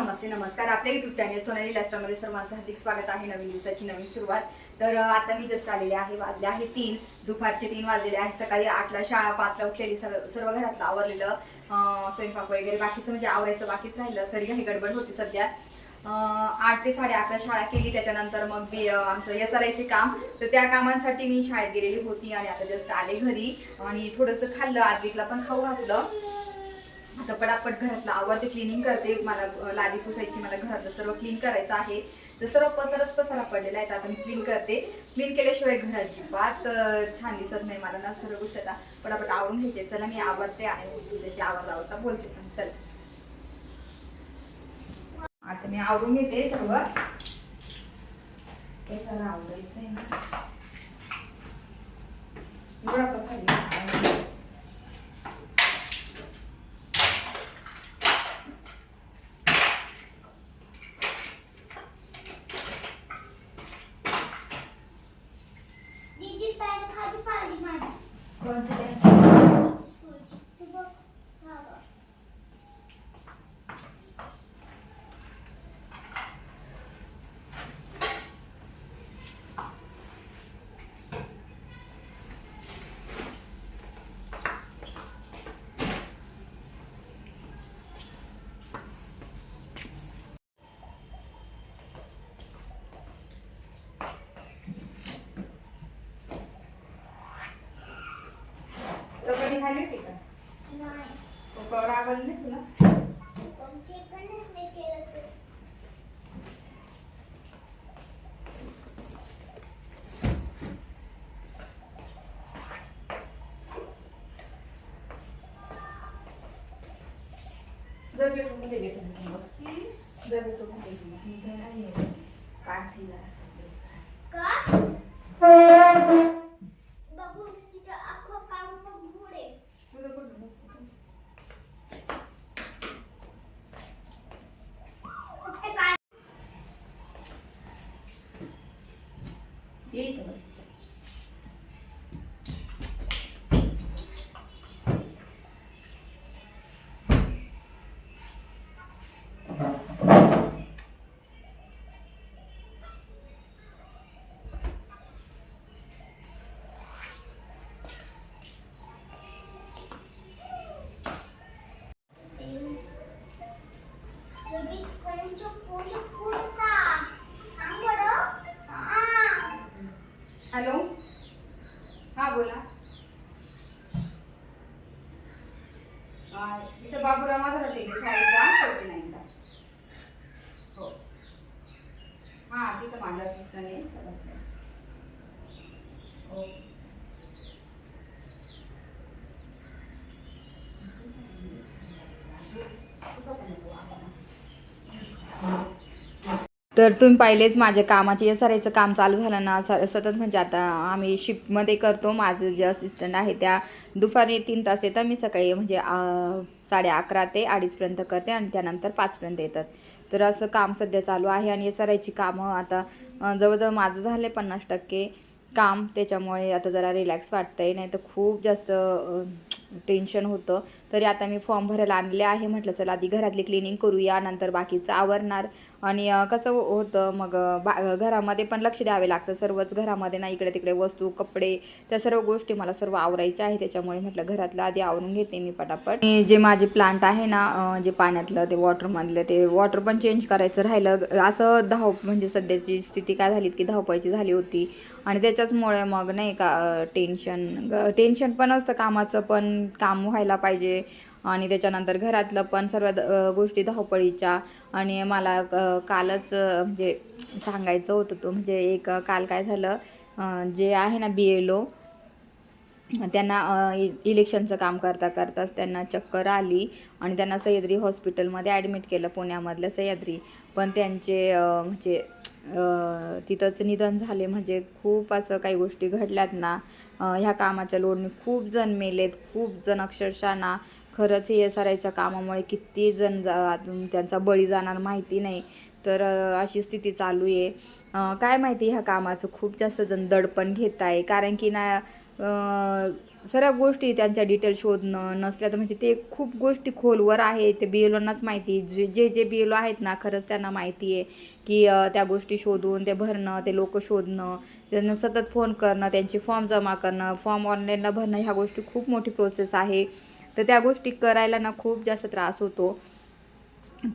नमस्ते नमस्कार. आपल्या YouTube channel Sonali लाईफस्टाईलमध्ये सर्वांचं हार्दिक स्वागत आहे. नवीन दिवसाची नवीन सुरुवात. तर आता मी जस्ट आलेले आहे. वाजले आहे 3, दुपारचे 3 वाजलेले आहे. सकाळी 8ला शाळा, 5ला उठलेली. सर्व घरातलं आवरलेलं, स्वयंपाक वगैरे बाकीचं म्हणजे आवरायचं बाकीच राहिलं. तरी काही गडबड होती सध्या. 8 ते 11:30 शाळा केली. त्याच्यानंतर मग आमचं SRIचे काम, तर त्या कामांसाठी मी शाळेत गेलेली होती आणि आता जस्ट आले घरी आणि थोडंसं खाल्लं. आद्विकला पण खाऊ घातलं. आता पटापट घरातलं आवरते, क्लिनिंग करते. मला लादी पुसायची, मला घरातलं सर्व क्लीन करायचं आहे. तर सर्व पसारा पडलेला आहे. आता मी क्लीन करते. क्लीन केल्याशिवाय घर अजिबात छान दिसत नाही मला ना. सर्व गोष्टी आता पटापट आवरून घ्यायचे. चला मी आवरते आणि तुझ्याशी आवरता बोलते. पण चल आता मी आवरून घेते सर्व. हे सगळं आवरायचं आहे ना. चपाती खाली होती का? नाही. पकोडा आवडला नाही तुला? चिकनच नाही केलं तर. जर भेटून मध्ये भेटून जर भेटून मी काय नाही काय ठेवला का? बस हॅलो, हा बोला. इथं बाबूराव माझा शाळेत नाही का? हो, हा तिथं माझा असिस्टंट आहे. हो. तर तुम्ही पाहिलेच माझ्या कामाचे SRIचं काम चालू झालं ना. सतत म्हणजे आता आम्ही शिफ्टमध्ये करतो. माझं जे असिस्टंट आहे त्या दुपारी 3 तास येतात. मी सकाळी म्हणजे 11:30 ते 2:30पर्यंत करते आणि त्यानंतर 5पर्यंत येतात. तर असं काम सध्या चालू आहे आणि SRIची कामं आता जवळजवळ माझं झालं आहे 50% काम. त्याच्यामुळे आता जरा रिलॅक्स वाटतं आहे. नाही तर खूप जास्त टेन्शन होतं. तरी आता मी फॉर्म भरायला आणले आहे. म्हटलं चला आधी घरातली क्लिनिंग करूया, नंतर बाकीचं आवरणार. आणि कसं होतं मग घरामध्ये पण लक्ष द्यावे लागतं. सर्वच घरामध्ये ना, इकडे तिकडे वस्तू, कपडे, त्या सर्व गोष्टी मला सर्व आवरायच्या आहे. त्याच्यामुळे म्हटलं घरातलं आधी आवरून घेते मी पटापट. जे माझे प्लांट आहे ना, जे पाण्यातलं ते वॉटरमधलं ते वॉटर पण चेंज करायचं राहिलं. असं म्हणजे सध्याची स्थिती काय झाली की धावपळीची झाली होती आणि त्याच्याचमुळे मग नाही का टेन्शन पण असतं कामाचं, पण काम व्हायला पाहिजे आणि त्याच्यानंतर घरातलं पण सर्व गोष्टी धावपळीच्या. आणि मला कालच म्हणजे सांगायचं होतं तो म्हणजे एक काल काय झालं, जे आहे ना BLO त्यांना इलेक्शनचं काम करताच त्यांना चक्कर आली आणि त्यांना सह्याद्री हॉस्पिटलमध्ये ॲडमिट केलं, पुण्यामधल्या सह्याद्री. पण त्यांचे म्हणजे तिथंच निधन झाले. म्हणजे खूप असं काही गोष्टी घडल्यात ना. ह्या कामाच्या लोडने खूप जण मेलेत, खूप जण अक्षरशः ना. खरंच हे SRIच्या कामामुळे किती जण त्यांचा बळी जाणार माहिती नाही. तर अशी स्थिती चालू आहे. काय माहिती ह्या कामाचं खूप जास्त जण दडपण घेत आहे. कारण की ना सर्व गोष्टी त्यांच्या डिटेल शोधणं नसल्या तर म्हणजे ते खूप गोष्टी खोलवर आहे. ते BLOंनाच माहिती, जे BLO आहेत ना खरंच त्यांना माहिती आहे की त्या गोष्टी शोधून ते भरणं, ते लोक शोधणं, त्यांना सतत फोन करणं, त्यांचे फॉर्म जमा करणं, फॉर्म ऑनलाईनला भरणं, ह्या गोष्टी खूप मोठी प्रोसेस आहे. तर त्या गोष्टी करायला ना खूप जास्त त्रास होतो.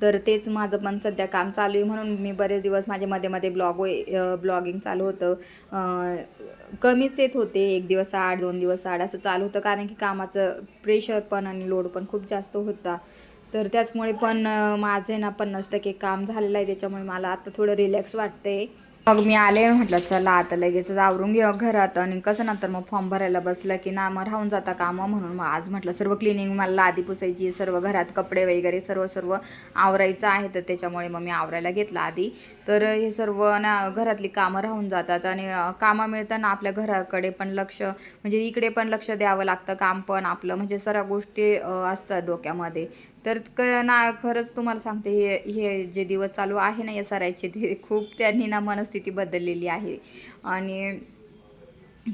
तर तेच माझं पण सध्या काम चालू आहे, म्हणून मी बरेच दिवस माझे मध्ये ब्लॉगिंग चालू होतं. कमीच येत होते, 1 दिवस आड 2 दिवस आड असं चालू होतं, कारण की कामाचं प्रेशर पण आणि लोड पण खूप जास्त होता. तर त्याचमुळे पण माझे ना 50% काम झालेलं आहे, त्याच्यामुळे मला आता थोडं रिलॅक्स वाटते. मग मी आले, म्हटलं चला आता लगेच आवरून घ्या घरात. आणि कसं नंतर मग फॉर्म भरायला बसलं की ना मग राहून जाता कामं, म्हणून मग आज म्हटलं सर्व क्लिनिंग मला आधी पुसायची, सर्व घरात कपडे वगैरे सर्व आवरायचं आहे. तर त्याच्यामुळे मग मी आवरायला घेतलं आधी. तर हे सर्व ना घरातली कामं राहून जातात आणि कामं मिळताना आपल्या घराकडे पण लक्ष, म्हणजे इकडे पण लक्ष द्यावं लागतं, काम पण आपलं, म्हणजे सर्व गोष्टी असतात डोक्यामध्ये. तर ना खरंच तुम्हाला सांगते, हे जे दिवस चालू आहे ना SRIचे, ते खूप त्यांनी ना मनस्थिती बदललेली आहे. आणि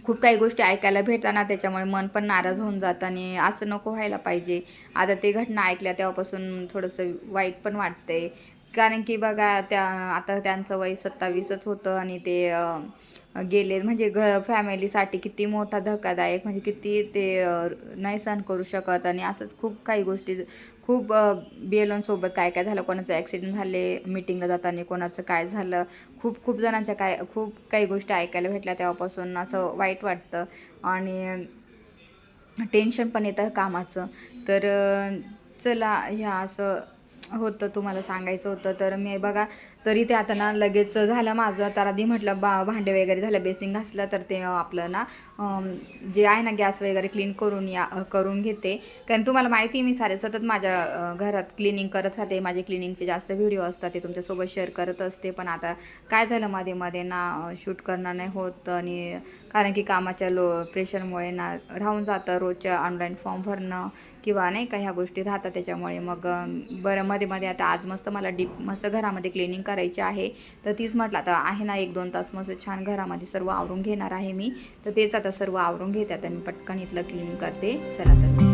खूप काही गोष्टी ऐकायला भेटताना त्याच्यामुळे मन पण नाराज होऊन जातं आणि असं नको व्हायला पाहिजे. आता ते घटना ऐकल्या तेव्हापासून थोडंसं वाईट पण वाटतंय. कारण की बघा आता त्यांचं वय 27च होतं आणि ते गेले, म्हणजे फॅमिलीसाठी किती मोठा धक्कादायक, म्हणजे किती ते नाही सहन करू शकत. आणि असंच खूप काही गोष्टी, खूप BLOंसोबत काय काय झालं, कोणाचं ॲक्सिडेंट झाले मीटिंगला जाताना, कोणाचं काय झालं, खूप खूप जणांच्या खूप काही गोष्टी ऐकायला भेटल्या, तेव्हापासून असं वाईट वाटतं आणि टेन्शन पण येतं कामाचं. तर चला, ह्या असं होतं, तुम्हाला सांगायचं होतं. तर मी बघा, तरी ते आता ना लगेच झालं माझं. तर आधी म्हटलं भांडे वगैरे झालं, बेसिंग घासलं, तर ते आपलं ना जे आहे ना गॅस वगैरे क्लीन करून घेते. कारण तुम्हाला माहिती आहे, मी सतत माझ्या घरात क्लिनिंग करत राहते. माझे क्लिनिंगचे जास्त व्हिडिओ असतात, ते तुमच्यासोबत शेअर करत असते. पण आता काय झालं, मध्ये ना शूट करणं नाही होत, आणि कारण की कामाच्या प्रेशरमुळे ना राहून जातं. रोजच्या ऑनलाईन फॉर्म भरणं किंवा नाही का ह्या गोष्टी राहतात, त्याच्यामुळे मग बरं मध्ये आता आज मस्त मला मस्त घरामध्ये क्लिनिंग करायची आहे. तर तीच म्हटलं आता आहे ना 1-2 तास मस्त छान घरामध्ये सर्व आवरून घेणार आहे मी. तर तेच आता सर्व आवरून घेते. आता मी पटकन इथलं क्लीन करते. चला तर.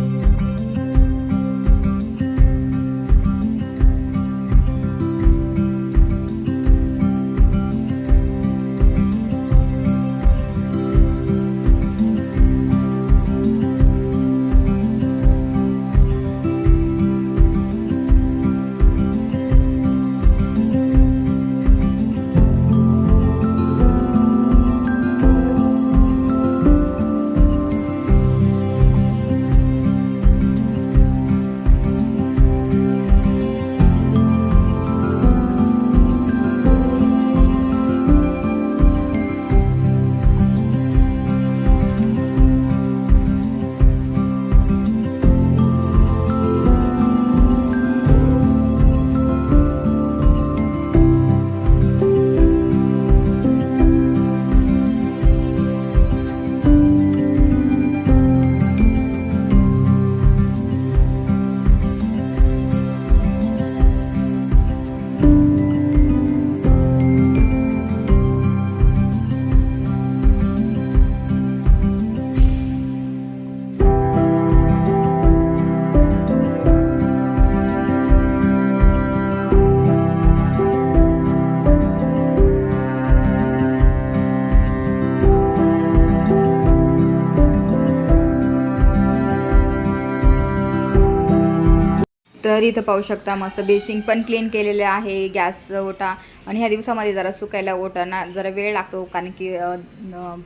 तर इथं पाहू शकता मस्त बेसिंग पण क्लीन केलेले आहे, गॅस ओटा. आणि ह्या दिवसामध्ये जरा सुकायला ओटांना जरा वेळ लागतो, कारण की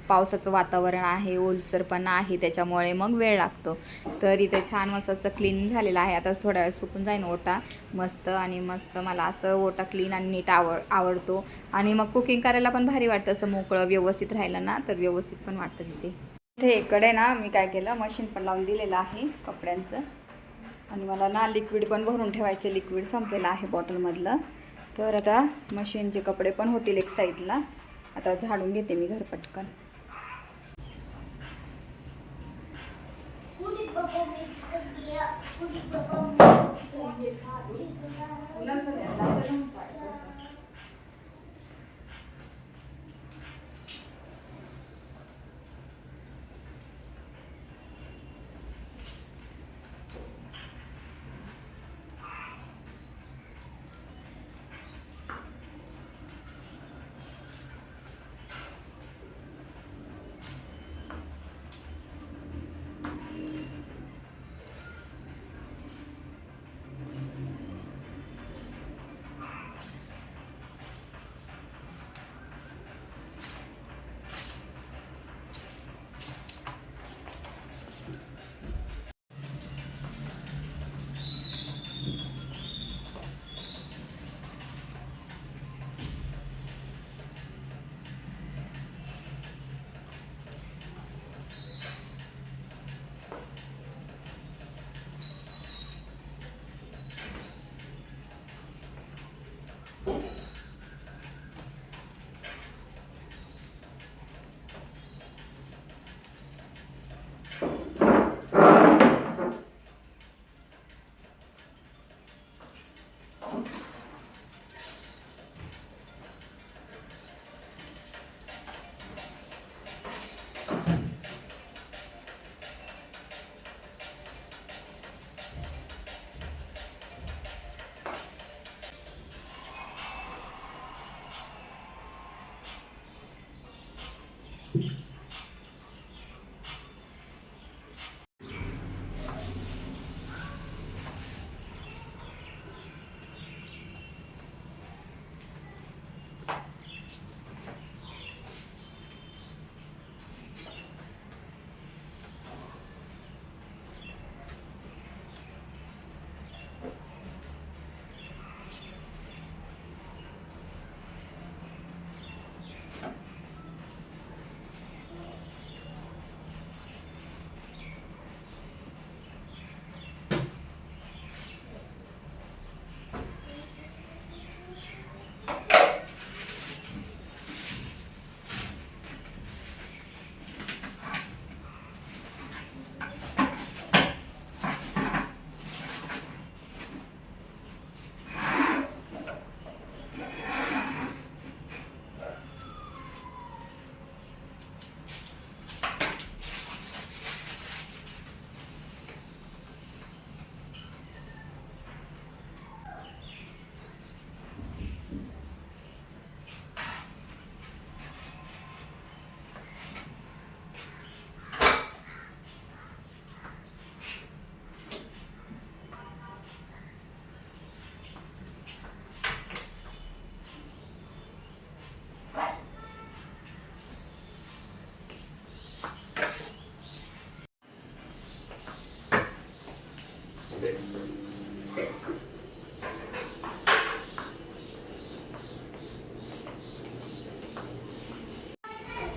पावसाचं वातावरण आहे, ओलसरपणा आहे, त्याच्यामुळे मग वेळ लागतो. तर इथे छान मस्त असं क्लीन झालेलं आहे. आता थोड्या वेळ सुकून जाईन ओटा मस्त. आणि मस्त मला असं ओटा क्लीन आणि नीट आवडतो. आणि मग कुकिंग करायला पण भारी वाटतं, असं मोकळं व्यवस्थित राहिलं ना तर व्यवस्थित पण वाटतं तिथे. इथे इकडे ना मी काय केलं, मशीन पण लावून दिलेलं आहे कपड्यांचं. आणि मला ना लिक्विड पण भरून ठेवायचं, लिक्विड संपलेलं आहे बॉटलमधलं. तर आता मशीनचे कपडे पण होतील एक साईडला. आता झाडून घेते मी घर पटकन.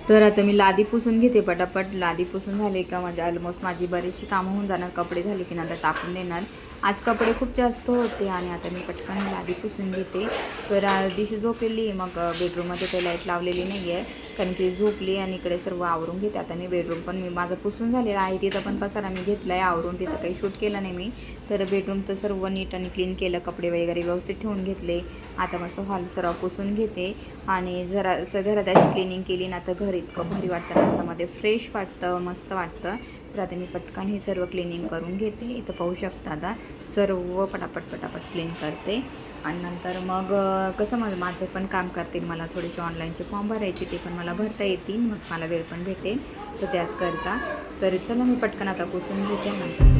तर आता मी लादी पुसून घेते पटापट. लादी पुसून झाले का म्हणजे ऑलमोस्ट माझी बरीचशी कामं होऊन जाणार. कपडे झाले की नंतर टाकून देणार. आज कपडे खूप जास्त होते आणि आता मी पटकन लादी पुसून घेते. तर दिवशी झोपलेली, मग बेडरूममध्ये काही लाईट लावलेली नाही आहे कारण ती झोपली आणि इकडे सर्व आवरून घेते. आता मी बेडरूम पण माझं पुसून झालेला आहे. तिथं पण पसारा मी घेतला आहे आवरून, तिथं काही शूट केलं नाही मी. तर बेडरूम तर सर्व नीट आणि क्लीन केलं, कपडे वगैरे व्यवस्थित ठेवून घेतले. आता मस्त हॉल सर्व पुसून घेते आणि जरा असं घरात अशी क्लिनिंग केली ना तर घर इतकं भारी वाटतं, घरामध्ये फ्रेश वाटतं, मस्त वाटतं. तर आता मी पटकन ही सर्व क्लिनिंग करून घेते. इथं पाहू शकता आता सर्व पटापट क्लीन करते आणि नंतर मग कसं माझं पण काम करते. मला थोडेसे ऑनलाईनचे फॉर्म भरायचे, ते पण मला भरता येतील, मग मला वेळ पण भेटेल तर त्याच करता. तर चला मी पटकन आता पुसून घेते नंतर.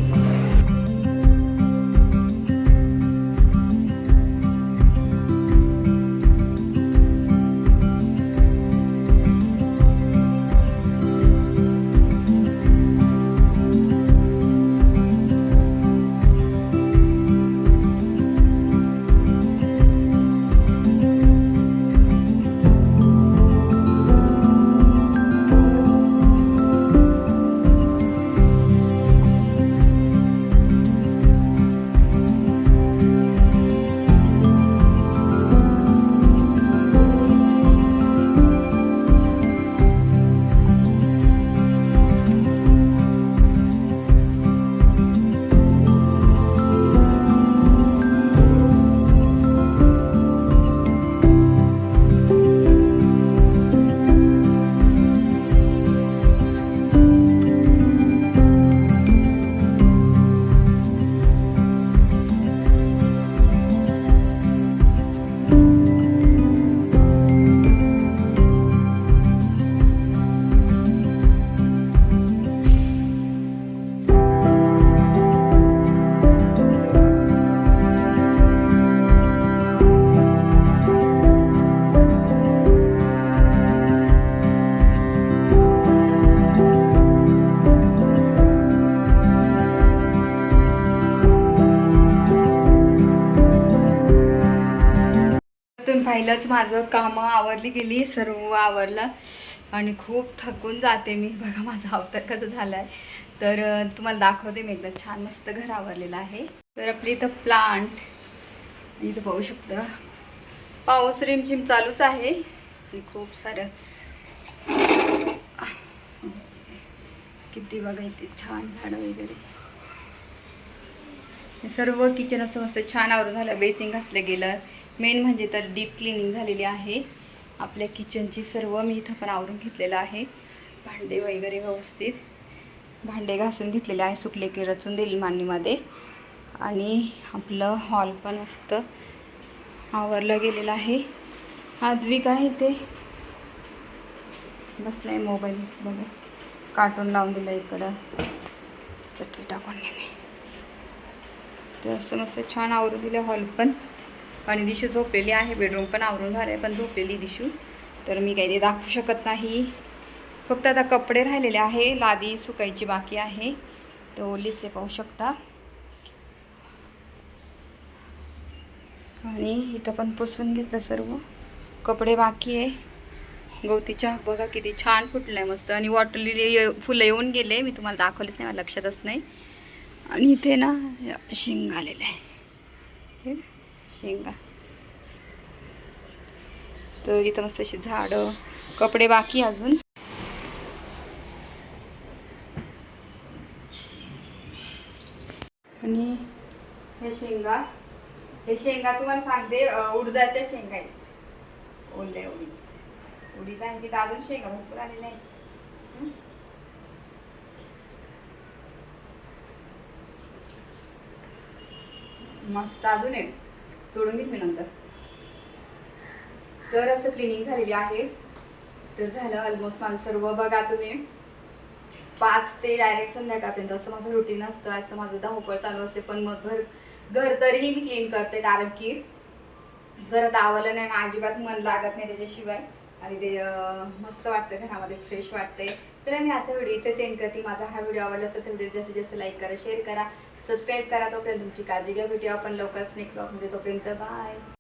तुम्ही पाहिलंच माझं कामं आवरली गेली, सर्व आवरलं आणि खूप थकून जाते मी. बघा माझं अवतार कसं झालं आहे. तर तुम्हाला दाखवते मी एकदा छान मस्त घर आवरलेलं आहे. तर आपली इथं प्लांट इथं पाहू शकता, पाऊस रिमझिम चालूच आहे आणि खूप सारं किती बघा इथे छान झाडं वगैरे. सर्व किचन असं मस्त छान आवरून झालं, बेसिंग घासलं गेलं. मेन म्हणजे तर डीप क्लिनिंग झालेली आहे आपल्या किचनची. सर्व मी इथं पण आवरून घेतलेलं आहे. भांडे वगैरे व्यवस्थित भांडे घासून घेतलेले आहे, सुकले की रचून देईल मांडणीमध्ये. आणि आपलं हॉल पण मस्त आवरलं गेलेलं आहे. आद्विक आहे ते बसलाय मोबाईल बघा, कार्टून लावून दिलं इकडं चटणी टाकून घेणे. तर असं मस्त छान आवरून दिलं हॉल पण. आणि दिशू झोपलेली आहे, बेडरूम पण आवरून झालं आहे पण झोपलेली दिशू. तर मी काही ते दाखवू शकत नाही. फक्त आता कपडे राहिलेले आहे, लादी सुकायची बाकी आहे, तर ओलीच आहे पाहू शकता. आणि इथं पण पुसून घेतलं सर्व, कपडे बाकी आहे. गवती चहा बघा किती छान फुटलं आहे मस्त. आणि वॉटर लिली फुलं येऊन गेले, मी तुम्हाला दाखवलेच नाही, मला लक्षातच नाही. आणि इथे ना शेंग आलेलं आहे, हे शेंगा. तर इथं मस्त अशी झाडं, कपडे बाकी अजून. आणि हे शेंगा तुम्हाला सांगते उडदाच्या शेंगा आहेत, ओल्या उडीद आहे. तिथं अजून शेंगा भरपूर आलेल्या आहेत. मस्त अजून आहे, तोडून घेत मी नंतर. तर असं क्लिनिंग झालेली आहे. तर झालं ऑलमोस्ट माझं सर्व. बघा तुम्ही 5 ते डायरेक्ट संध्याकाळपर्यंत असं माझं रुटीन असतं, असं माझं धावपळ चालू असते. पण मग घर तरीही मी क्लीन करते, कारण की घरात आवडलं नाही ना अजिबात मन लागत नाही त्याच्याशिवाय. आणि ते मस्त वाटतं, घरामध्ये फ्रेश वाटते. चला मी आजचा व्हिडिओ इथेच एंड करते. माझा हा व्हिडिओ आवडला असेल तर व्हिडिओ जास्तीत जास्त लाईक करा, शेअर करा, सबस्क्राईब करा. तोपर्यंत तुमची काळजी घ्या. भेटूया आपण लवकरच नेक्स्ट ब्लॉगमध्ये. तोपर्यंत बाय.